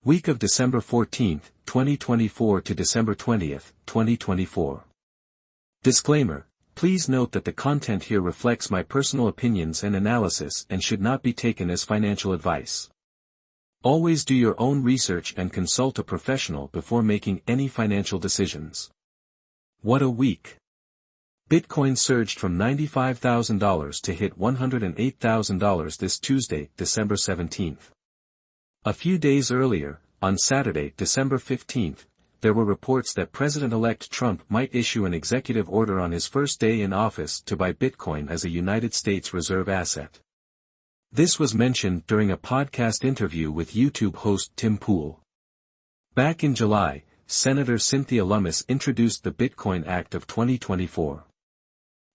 Week of December 14, 2024 to December 20, 2024. Disclaimer: please note that the content here reflects my personal opinions and analysis and should not be taken as financial advice. Always do your own research and consult a professional before making any financial decisions. What a week! Bitcoin surged from $95,000 to hit $108,000 this Tuesday, December 17. A few days earlier, on Saturday, December 15, there were reports that President-elect Trump might issue an executive order on his first day in office to buy Bitcoin as a United States reserve asset. This was mentioned during a podcast interview with YouTube host Tim Pool. Back in July, Senator Cynthia Lummis introduced the Bitcoin Act of 2024.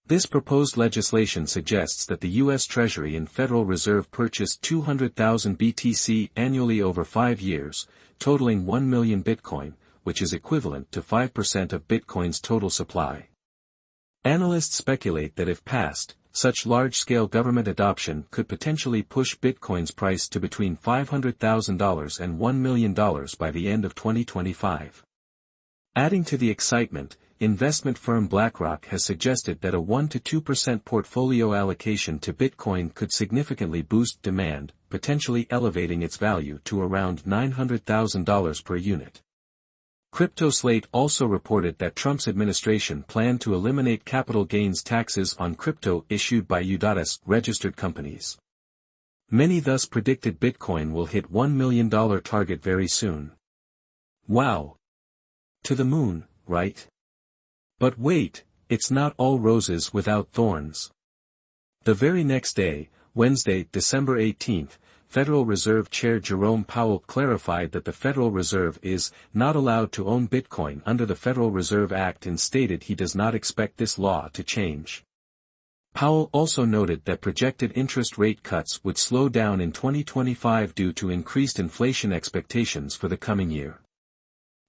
This proposed legislation suggests that the U.S. Treasury and Federal Reserve purchase 200,000 BTC annually over 5 years, totaling 1 million Bitcoin, which is equivalent to 5% of Bitcoin's total supply. Analysts speculate that if passed, such large-scale government adoption could potentially push Bitcoin's price to between $500,000 and $1 million by the end of 2025. Adding to the excitement, investment firm BlackRock has suggested that a 1 to 2% portfolio allocation to Bitcoin could significantly boost demand, potentially elevating its value to around $900,000 per unit. CryptoSlate also reported that Trump's administration planned to eliminate capital gains taxes on crypto issued by U.S. registered companies. Many thus predicted Bitcoin will hit $1 million target very soon. Wow! To the moon, right? But wait, it's not all roses without thorns. The very next day, Wednesday, December 18, Federal Reserve Chair Jerome Powell clarified that the Federal Reserve is not allowed to own Bitcoin under the Federal Reserve Act and stated he does not expect this law to change. Powell also noted that projected interest rate cuts would slow down in 2025 due to increased inflation expectations for the coming year.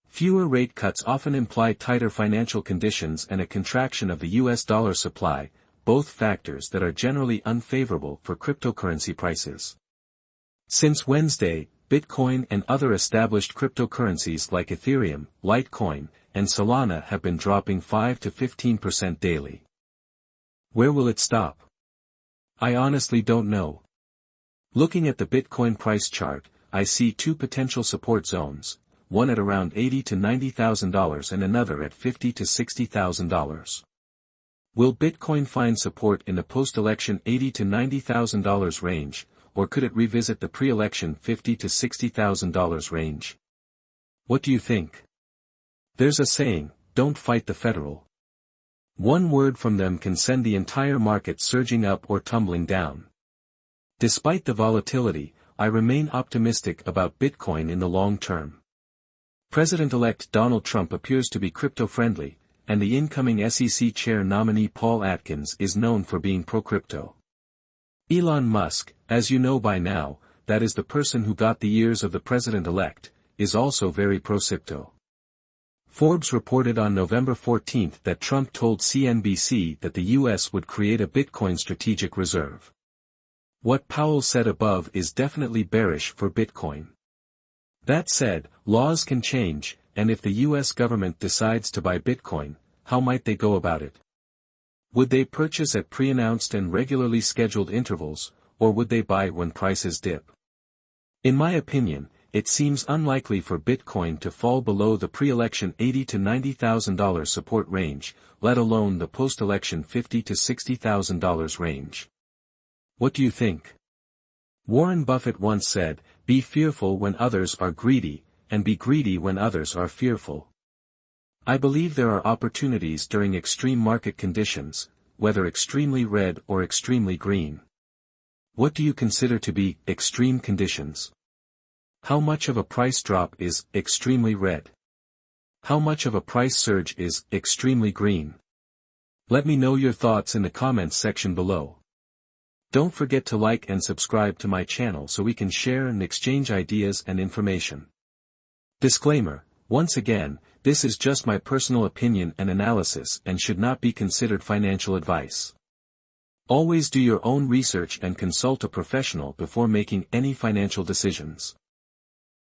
Fewer rate cuts often imply tighter financial conditions and a contraction of the U.S. dollar supply, both factors that are generally unfavorable for cryptocurrency prices. Since Wednesday, Bitcoin and other established cryptocurrencies like Ethereum, Litecoin, and Solana have been dropping 5 to 15% daily. Where will it stop? I honestly don't know. Looking at the Bitcoin price chart, I see two potential support zones, one at around $80,000 to $90,000 and another at $50,000 to $60,000. Will Bitcoin find support in the post-election $80,000 to $90,000 range, or could it revisit the pre-election $50,000 to $60,000 range? What do you think? There's a saying, don't fight the Federal. One word from them can send the entire market surging up or tumbling down. Despite the volatility, I remain optimistic about Bitcoin in the long term. President-elect Donald Trump appears to be crypto-friendly, and the incoming SEC chair nominee Paul Atkins is known for being pro-crypto. Elon Musk, as you know by now, that is the person who got the ears of the president-elect, is also very pro-crypto. Forbes reported on November 14 that Trump told CNBC that the U.S. would create a Bitcoin strategic reserve. What Powell said above is definitely bearish for Bitcoin. That said, laws can change, and if the U.S. government decides to buy Bitcoin, how might they go about it? Would they purchase at pre-announced and regularly scheduled intervals, or would they buy when prices dip? In my opinion, it seems unlikely for Bitcoin to fall below the pre-election $80,000 to $90,000 support range, let alone the post-election $50,000 to $60,000 range. What do you think? Warren Buffett once said, "Be fearful when others are greedy, and be greedy when others are fearful." I believe there are opportunities during extreme market conditions, whether extremely red or extremely green. What do you consider to be extreme conditions? How much of a price drop is extremely red? How much of a price surge is extremely green? Let me know your thoughts in the comments section below. Don't forget to like and subscribe to my channel so we can share and exchange ideas and information. Disclaimer: once again, this is just my personal opinion and analysis and should not be considered financial advice. Always do your own research and consult a professional before making any financial decisions.